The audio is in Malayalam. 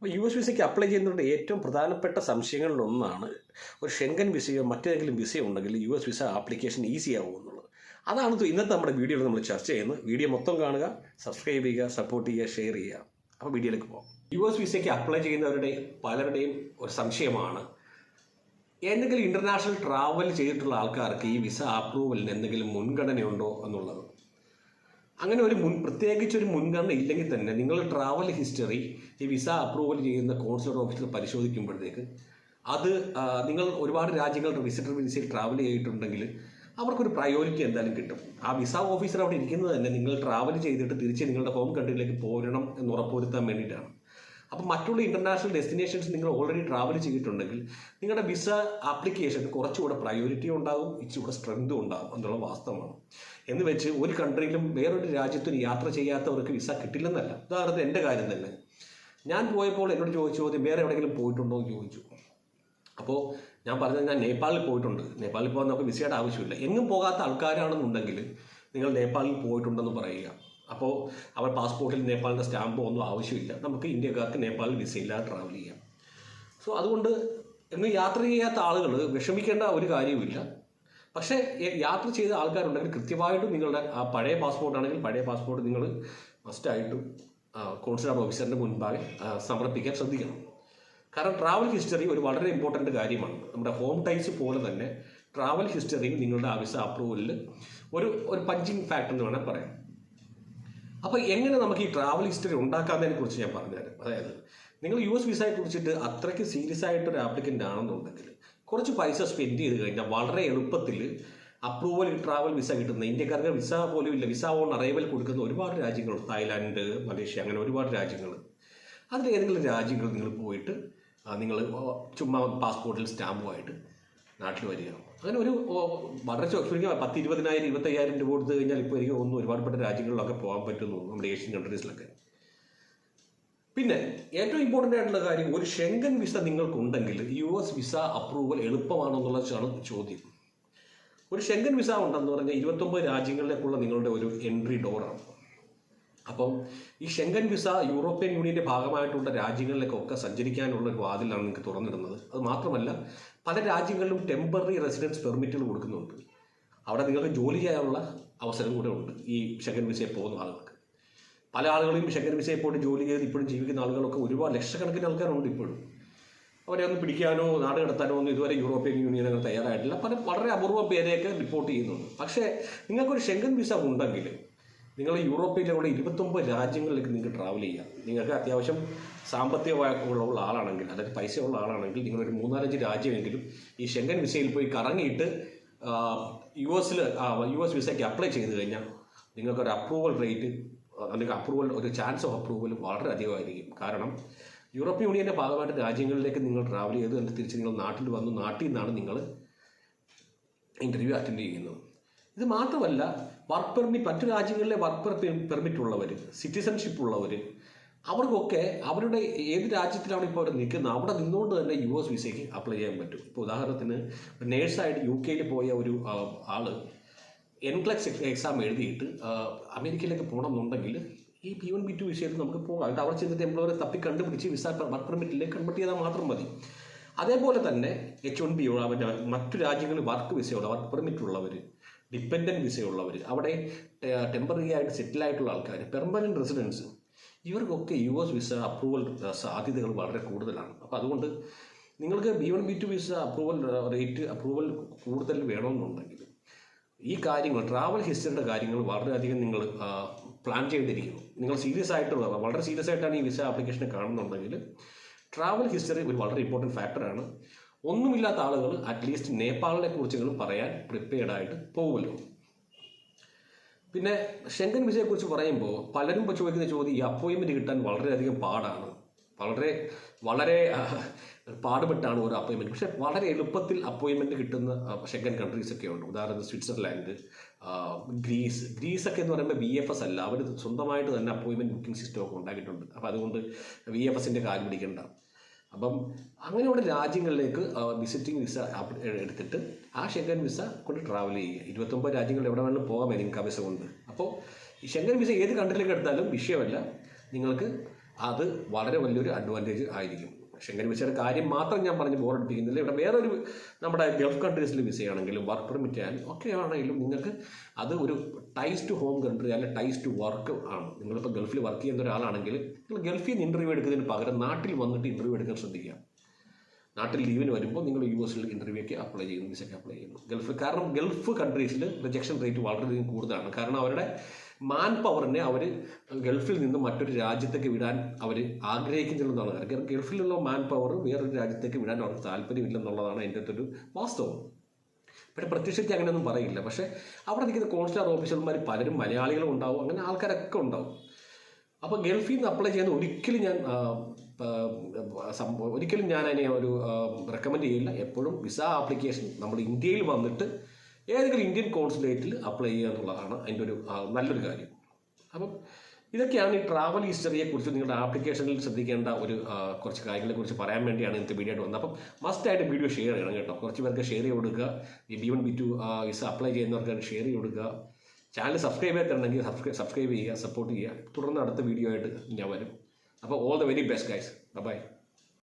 അപ്പോൾ യു എസ് വിസയ്ക്ക് അപ്ലൈ ചെയ്യുന്നതിൻ്റെ ഏറ്റവും പ്രധാനപ്പെട്ട സംശയങ്ങളിലൊന്നാണ് ഒരു ഷെങ്കൻ വിസയോ മറ്റേതെങ്കിലും വിസയോ ഉണ്ടെങ്കിൽ U S visa application easy ആകുമോ എന്നുള്ളത്. അതാണ് ഇന്നത്തെ നമ്മുടെ വീഡിയോയിൽ നമ്മൾ ചർച്ച ചെയ്യുന്നത്. വീഡിയോ മൊത്തം കാണുക, സബ്സ്ക്രൈബ് ചെയ്യുക, സപ്പോർട്ട് ചെയ്യുക, ഷെയർ ചെയ്യുക. അപ്പോൾ വീഡിയോയിലേക്ക് പോകാം. യു എസ് വിസയ്ക്ക് അപ്ലൈ ചെയ്യുന്നവരുടെ പലരുടെയും ഒരു സംശയമാണ്, എന്തെങ്കിലും ഇൻ്റർനാഷണൽ ട്രാവൽ ചെയ്തിട്ടുള്ള ആൾക്കാർക്ക് ഈ വിസ അപ്രൂവലിന് എന്തെങ്കിലും മുൻഗണനയുണ്ടോ എന്നുള്ളത്. അങ്ങനെ പ്രത്യേകിച്ചൊരു മുൻഗണന ഇല്ലെങ്കിൽ തന്നെ നിങ്ങൾ ട്രാവൽ ഹിസ്റ്ററി ഈ വിസ അപ്രൂവൽ ചെയ്യുന്ന കോൺസുലേറ്റ് ഓഫീസർ പരിശോധിക്കുമ്പോഴത്തേക്ക് അത് നിങ്ങൾ ഒരുപാട് രാജ്യങ്ങളുടെ വിസിറ്റർ വിസയിൽ ട്രാവൽ ചെയ്തിട്ടുണ്ടെങ്കിൽ അവർക്കൊരു പ്രയോറിറ്റി എന്തായാലും കിട്ടും. ആ വിസ ഓഫീസർ അവിടെ ഇരിക്കുന്നത് തന്നെ നിങ്ങൾ ട്രാവൽ ചെയ്തിട്ട് തിരിച്ച് നിങ്ങളുടെ ഹോം കൺട്രിയിലേക്ക് പോരണം എന്ന് ഉറപ്പുവരുത്താൻ വേണ്ടിയിട്ടാണ്. അപ്പോൾ മറ്റുള്ള ഇൻ്റർനാഷണൽ ഡെസ്റ്റിനേഷൻസ് നിങ്ങൾ ഓൾറെഡി ട്രാവൽ ചെയ്തിട്ടുണ്ടെങ്കിൽ നിങ്ങളുടെ വിസ ആപ്ലിക്കേഷൻ കുറച്ചുകൂടെ പ്രയോറിറ്റി ഉണ്ടാകും, ഇച്ചിരി സ്ട്രെങ്തും ഉണ്ടാകും എന്നുള്ള വാസ്തവമാണ്. എന്ന് വെച്ച് ഒരു കൺട്രിയിലും വേറൊരു രാജ്യത്തിന് യാത്ര ചെയ്യാത്തവർക്ക് വിസ കിട്ടില്ലെന്നല്ല. ഉദാഹരണത്തിന് എൻ്റെ കാര്യം തന്നെ, ഞാൻ പോയപ്പോൾ എന്നോട് ചോദിച്ച ചോദ്യം വേറെ എവിടെയെങ്കിലും പോയിട്ടുണ്ടോ എന്ന് ചോദിച്ചു. അപ്പോൾ ഞാൻ പറഞ്ഞത് ഞാൻ നേപ്പാളിൽ പോയിട്ടുണ്ട്. നേപ്പാളിൽ പോകാൻ നമുക്ക് വിസയുടെ ആവശ്യമില്ല. എങ്ങും പോകാത്ത ആൾക്കാരാണെന്നുണ്ടെങ്കിൽ നിങ്ങൾ നേപ്പാളിൽ പോയിട്ടുണ്ടെന്ന് പറയുക. അപ്പോൾ അവർ പാസ്പോർട്ടിൽ നേപ്പാളിൻ്റെ സ്റ്റാമ്പോ ഒന്നും ആവശ്യമില്ല. നമുക്ക് ഇന്ത്യക്കാർക്ക് നേപ്പാളിൽ വിസയില്ലാതെ ട്രാവൽ ചെയ്യാം. സോ അതുകൊണ്ട് എങ്ങും യാത്ര ചെയ്യാത്ത ആളുകൾ വിഷമിക്കേണ്ട ഒരു കാര്യവുമില്ല. പക്ഷേ യാത്ര ചെയ്ത ആൾക്കാരുണ്ടെങ്കിൽ കൃത്യമായിട്ടും നിങ്ങളുടെ പഴയ പാസ്പോർട്ടാണെങ്കിൽ പഴയ പാസ്പോർട്ട് നിങ്ങൾ മസ്റ്റായിട്ടും കോൺസുലേറ്റ് ഓഫീസറിൻ്റെ മുൻപാകെ സമർപ്പിക്കാൻ ശ്രദ്ധിക്കണം. കാരണം ട്രാവൽ ഹിസ്റ്ററി ഒരു വളരെ ഇമ്പോർട്ടൻ്റ് കാര്യമാണ്. നമ്മുടെ ഹോം ടൈസ് പോലെ തന്നെ ട്രാവൽ ഹിസ്റ്ററിയും നിങ്ങളുടെ വിസ അപ്രൂവലിൽ ഒരു പഞ്ചിങ് ഫാക്ടർ എന്ന് വേണമെങ്കിൽ പറയാം. അപ്പോൾ എങ്ങനെ നമുക്ക് ഈ ട്രാവൽ ഹിസ്റ്ററി ഉണ്ടാക്കാത്തതിനെ കുറിച്ച് ഞാൻ പറഞ്ഞുതരാം. അതായത് നിങ്ങൾ യു എസ് വിസയെ കുറിച്ചിട്ട് അത്രയ്ക്ക് സീരിയസ് ആയിട്ടൊരു ആപ്ലിക്കൻ്റ് ആണെന്നുണ്ടെങ്കിൽ കുറച്ച് പൈസ സ്പെൻഡ് ചെയ്ത് കഴിഞ്ഞാൽ വളരെ എളുപ്പത്തിൽ അപ്രൂവൽ ട്രാവൽ വിസ കിട്ടുന്ന, ഇന്ത്യക്കാർക്ക് വിസ പോലും ഇല്ല, വിസ ഓൺ അറൈവൽ കൊടുക്കുന്ന ഒരുപാട് രാജ്യങ്ങളുണ്ട്. തായ്ലാൻഡ്, മലേഷ്യ, അങ്ങനെ ഒരുപാട് രാജ്യങ്ങൾ. അതിൽ ഏതെങ്കിലും രാജ്യങ്ങൾ നിങ്ങൾ പോയിട്ട് നിങ്ങൾ ചുമ്മാ പാസ്പോർട്ടിൽ സ്റ്റാമ്പുമായിട്ട് നാട്ടിൽ വരിക. അങ്ങനെ വളരെ ചുരുങ്ങിയ 10,000-20,000 25,000 രൂപ കൊടുത്തു കഴിഞ്ഞാൽ ഇപ്പോൾ എനിക്ക് തോന്നുന്നു ഒരുപാടുപെട്ട രാജ്യങ്ങളിലൊക്കെ പോകാൻ പറ്റുന്നു, നമ്മുടെ ഏഷ്യൻ കൺട്രീസിലൊക്കെ. പിന്നെ ഏറ്റവും ഇമ്പോർട്ടൻ്റ് ആയിട്ടുള്ള കാര്യം, ഒരു ഷെങ്കൻ വിസ നിങ്ങൾക്കുണ്ടെങ്കിൽ യു എസ് വിസ അപ്രൂവൽ എളുപ്പമാണെന്നുള്ളതാണ് ചോദ്യം. ഒരു ഷെങ്കൻ വിസ ഉണ്ടെന്ന് പറഞ്ഞാൽ 29 രാജ്യങ്ങളിലേക്കുള്ള നിങ്ങളുടെ ഒരു എൻട്രി ഡോറാണ്. അപ്പം ഈ ഷെങ്കൻ വിസ യൂറോപ്യൻ യൂണിയൻ്റെ ഭാഗമായിട്ടുള്ള രാജ്യങ്ങളിലേക്കൊക്കെ സഞ്ചരിക്കാനുള്ള ഒരു വാതിലാണ് നിങ്ങൾക്ക് തുറന്നിടുന്നത്. അത് മാത്രമല്ല പല രാജ്യങ്ങളിലും ടെമ്പററി റെസിഡൻസ് പെർമിറ്റുകൾ കൊടുക്കുന്നുണ്ട്. അവിടെ നിങ്ങൾക്ക് ജോലി ചെയ്യാനുള്ള അവസരം കൂടെ ഉണ്ട് ഈ ഷെങ്കൻ വിസയിൽ പോകുന്ന ആളുകൾക്ക്. പല ആളുകളും ഷെങ്കൻ വിസയിൽ പോയിട്ട് ജോലി ചെയ്ത് ഇപ്പോഴും ജീവിക്കുന്ന ആളുകളൊക്കെ ഒരുപാട് ലക്ഷക്കണക്കിന് ആൾക്കാരുണ്ട് ഇപ്പോഴും. അവരെ ഒന്ന് പിടിക്കാനോ നാട് കടത്താനോ ഒന്നും ഇതുവരെ യൂറോപ്യൻ യൂണിയൻ അങ്ങനെ തയ്യാറായിട്ടില്ല. വളരെ അപൂർവം പേരെയൊക്കെ റിപ്പോർട്ട് ചെയ്യുന്നുണ്ട്. പക്ഷേ നിങ്ങൾക്കൊരു ഷെങ്കൻ വിസ ഉണ്ടെങ്കിൽ നിങ്ങൾ യൂറോപ്പിലുള്ള 29 രാജ്യങ്ങളിലേക്ക് നിങ്ങൾക്ക് ട്രാവൽ ചെയ്യാം. നിങ്ങൾക്ക് അത്യാവശ്യം സാമ്പത്തികമായുള്ള ആളാണെങ്കിൽ, അതായത് പൈസ ഉള്ള ആളാണെങ്കിൽ നിങ്ങളൊരു 3-4 രാജ്യമെങ്കിലും ഈ ഷെങ്കൻ വിസയിൽ പോയി കറങ്ങിയിട്ട് യു എസ് വിസയ്ക്ക് അപ്ലൈ ചെയ്ത് കഴിഞ്ഞാൽ നിങ്ങൾക്കൊരു അപ്രൂവൽ റേറ്റ് അല്ലെങ്കിൽ ഒരു ചാൻസ് ഓഫ് അപ്രൂവൽ വളരെ അധികമായിരിക്കും. കാരണം യൂറോപ്യൻ യൂണിയൻ്റെ ഭാഗമായിട്ട് രാജ്യങ്ങളിലേക്ക് നിങ്ങൾ ട്രാവൽ ചെയ്ത് എന്നിട്ട് തിരിച്ച് നിങ്ങൾ നാട്ടിൽ വന്നു, നാട്ടിൽ നിന്നാണ് നിങ്ങൾ ഇൻ്റർവ്യൂ അറ്റൻഡ് ചെയ്യുന്നത്. ഇത് മാത്രമല്ല, വർക്ക് പെർമിറ്റ്, മറ്റു രാജ്യങ്ങളിലെ വർക്ക് പെർമിറ്റ് ഉള്ളവർ, സിറ്റിസൺഷിപ്പ് ഉള്ളവർ, അവർക്കൊക്കെ അവരുടെ ഏത് രാജ്യത്തിലാണ് ഇപ്പോൾ അവർ നിൽക്കുന്നത് അവിടെ നിന്നുകൊണ്ട് തന്നെ യു എസ് വിസയ്ക്ക് അപ്ലൈ ചെയ്യാൻ പറ്റും. ഇപ്പോൾ ഉദാഹരണത്തിന് നേഴ്സായിട്ട് UK പോയ ഒരു ആള് NCLEX എക്സാം എഴുതിയിട്ട് അമേരിക്കയിലേക്ക് പോകണമെന്നുണ്ടെങ്കിൽ ഈ P1 P2 വിസയിൽ നമുക്ക് പോകാം. എന്നിട്ട് അവിടെ ചെന്നിട്ട് എംപ്ലോയറെ തപ്പി കണ്ടുപിടിച്ച് വിസ വർക്ക് പെർമിറ്റിലേക്ക് കൺവേർട്ട് ചെയ്താൽ മാത്രം മതി. അതേപോലെ തന്നെ H1B മറ്റു രാജ്യങ്ങളിൽ വർക്ക് വിസയുള്ള, വർക്ക് പെർമിറ്റ് ഉള്ളവർ, ഡിപ്പെൻഡൻറ്റ് വിസയുള്ളവർ, അവിടെ ടെമ്പററി ആയിട്ട് സെറ്റിലായിട്ടുള്ള ആൾക്കാർ, പെർമനൻറ്റ് റെസിഡൻസ്, ഇവർക്കൊക്കെ യു എസ് വിസ അപ്രൂവൽ സാധ്യതകൾ വളരെ കൂടുതലാണ്. അപ്പോൾ അതുകൊണ്ട് നിങ്ങൾക്ക് B1 B2 വിസ അപ്രൂവൽ കൂടുതൽ വേണമെന്നുണ്ടെങ്കിൽ ഈ കാര്യങ്ങൾ, ട്രാവൽ ഹിസ്റ്ററിയുടെ കാര്യങ്ങൾ വളരെയധികം നിങ്ങൾ പ്ലാൻ ചെയ്തിരിക്കുന്നു. നിങ്ങൾ വളരെ സീരിയസ് ആയിട്ടാണ് ഈ വിസ ആപ്ലിക്കേഷനെ കാണുന്നുണ്ടെങ്കിൽ ട്രാവൽ ഹിസ്റ്ററി ഒരു വളരെ ഇമ്പോർട്ടൻറ്റ് ഫാക്ടറാണ്. ഒന്നുമില്ലാത്ത ആളുകൾ അറ്റ്ലീസ്റ്റ് നേപ്പാളിനെ കുറിച്ചെങ്കിലും പറയാൻ പ്രിപ്പയർഡ് ആയിട്ട് പോകുമല്ലോ. പിന്നെ ഷെങ്കൻ വിസയെക്കുറിച്ച് പറയുമ്പോൾ പലരും ചോദിക്കുന്ന ചോദ്യം, ഈ അപ്പോയിൻമെൻറ്റ് കിട്ടാൻ വളരെയധികം പാടാണ്, വളരെ പാടുപെട്ടാണ് ഒരു അപ്പോയിൻമെൻറ്റ്. പക്ഷേ വളരെ എളുപ്പത്തിൽ അപ്പോയിൻമെൻറ്റ് കിട്ടുന്ന ഷെങ്കൻ കൺട്രീസൊക്കെ ഉണ്ട്. ഉദാഹരണത്തിന് സ്വിറ്റ്സർലാൻഡ്, ഗ്രീസൊക്കെ എന്ന് പറയുമ്പോൾ VFS അല്ല, അവർ സ്വന്തമായിട്ട് തന്നെ അപ്പോയിൻമെൻറ്റ് ബുക്കിംഗ് സിസ്റ്റമൊക്കെ ഉണ്ടാക്കിയിട്ടുണ്ട്. അപ്പോൾ അതുകൊണ്ട് VFSൻ്റെ കാര്യം പിടിക്കേണ്ട. അപ്പം അങ്ങനെയുള്ള രാജ്യങ്ങളിലേക്ക് വിസിറ്റിംഗ് വിസ എടുത്തിട്ട് ആ ഷെങ്കൻ വിസ കൊണ്ട് ട്രാവൽ ചെയ്യുക. 29 രാജ്യങ്ങളിൽ എവിടെ വേണമെങ്കിലും പോകാമേ നിങ്ങൾക്ക് ആ വിസ കൊണ്ട്. അപ്പോൾ ഈ ഷെങ്കൻ വിസ ഏത് കൺട്രിയിലേക്ക് എടുത്താലും വിഷയമല്ല, നിങ്ങൾക്ക് അത് വളരെ വലിയൊരു അഡ്വാൻറ്റേജ് ആയിരിക്കും. ഷെങ്കൻ വിസയുടെ കാര്യം മാത്രം ഞാൻ പറഞ്ഞ് ബോറടിപ്പിക്കുന്നില്ല. ഇവിടെ വേറൊരു നമ്മുടെ ഗൾഫ് കൺട്രീസിൽ വിസയാണെങ്കിലും വർക്ക് പെർമിറ്റ് ആയാലും ഒക്കെ ആണെങ്കിലും നിങ്ങൾക്ക് അത് ഒരു ടൈസ് ടു ഹോം കൺട്രി അല്ലെങ്കിൽ ടൈസ് ടു വർക്ക് ആണ്. നിങ്ങളിപ്പോൾ ഗൾഫിൽ വർക്ക് ചെയ്യുന്ന ഒരാളാണെങ്കിൽ നിങ്ങൾ ഗൾഫിൽ നിന്ന് ഇൻ്റർവ്യൂ എടുക്കുന്നതിന് പകരം നാട്ടിൽ വന്നിട്ട് ഇൻ്റർവ്യൂ എടുക്കാൻ ശ്രദ്ധിക്കുക. നാട്ടിൽ ലീവിന് വരുമ്പോൾ നിങ്ങൾ US ഇൻ്റർവ്യൂക്ക് അപ്ലൈ ചെയ്യുന്നു, വിസയ്ക്ക് അപ്ലൈ ചെയ്യുന്നു. കാരണം ഗൾഫ് കൺട്രീസിൽ റിജക്ഷൻ റേറ്റ് വളരെയധികം കൂടുതലാണ്. കാരണം അവരുടെ മാൻ പവറിനെ അവർ ഗൾഫിൽ നിന്ന് മറ്റൊരു രാജ്യത്തേക്ക് വിടാൻ അവർ ആഗ്രഹിക്കുന്നില്ലെന്നാണ്. കാരണം ഗൾഫിലുള്ള മാൻ പവർ വേറൊരു രാജ്യത്തേക്ക് വിടാൻ അവർക്ക് താല്പര്യമില്ലെന്നുള്ളതാണ് എൻ്റെ ഒരു വാസ്തവം. പക്ഷേ പ്രത്യക്ഷത്തിൽ അങ്ങനെയൊന്നും പറയില്ല. പക്ഷേ അവിടെ നിൽക്കുന്ന കോൺസുലർ ഓഫീസർമാർ പലരും മലയാളികളും ഉണ്ടാവും, അങ്ങനെ ആൾക്കാരൊക്കെ ഉണ്ടാവും. അപ്പോൾ ഗൾഫിൽ നിന്ന് അപ്ലൈ ചെയ്യുന്ന ഒരിക്കലും ഞാൻ അതിനെ ഒരു റെക്കമെൻഡ് ചെയ്യില്ല. എപ്പോഴും വിസ ആപ്ലിക്കേഷൻ നമ്മൾ ഇന്ത്യയിൽ വന്നിട്ട് ഏതെങ്കിലും ഇന്ത്യൻ കോൺസുലേറ്റിൽ അപ്ലൈ ചെയ്യുക എന്നുള്ളതാണ് അതിൻ്റെ ഒരു നല്ലൊരു കാര്യം. അപ്പം ഇതൊക്കെയാണ് ഈ ട്രാവൽ ഹിസ്റ്ററിയെക്കുറിച്ച് നിങ്ങളുടെ ആപ്ലിക്കേഷനിൽ ശ്രദ്ധിക്കേണ്ട ഒരു കുറച്ച് കാര്യങ്ങളെക്കുറിച്ച് പറയാൻ വേണ്ടിയാണ് ഇന്നത്തെ വീഡിയോ ആയിട്ട് വന്നത്. അപ്പം മസ്റ്റായിട്ട് വീഡിയോ ഷെയർ ചെയ്യണം കേട്ടോ. കുറച്ച് പേർക്ക് ഷെയർ ചെയ്ത് കൊടുക്കുക. ഈ B1 B2 വിസ അപ്ലൈ ചെയ്യുന്നവർക്ക് ഷെയർ ചെയ്ത് കൊടുക്കുക. ചാനൽ സബ്സ്ക്രൈബ് ചെയ്തിട്ടുണ്ടെങ്കിൽ സബ്സ്ക്രൈബ് ചെയ്യുക, സപ്പോർട്ട് ചെയ്യുക. തുടർന്ന് അടുത്ത വീഡിയോ ആയിട്ട് ഞാൻ വരും. അപ്പോൾ all the very best guys. By.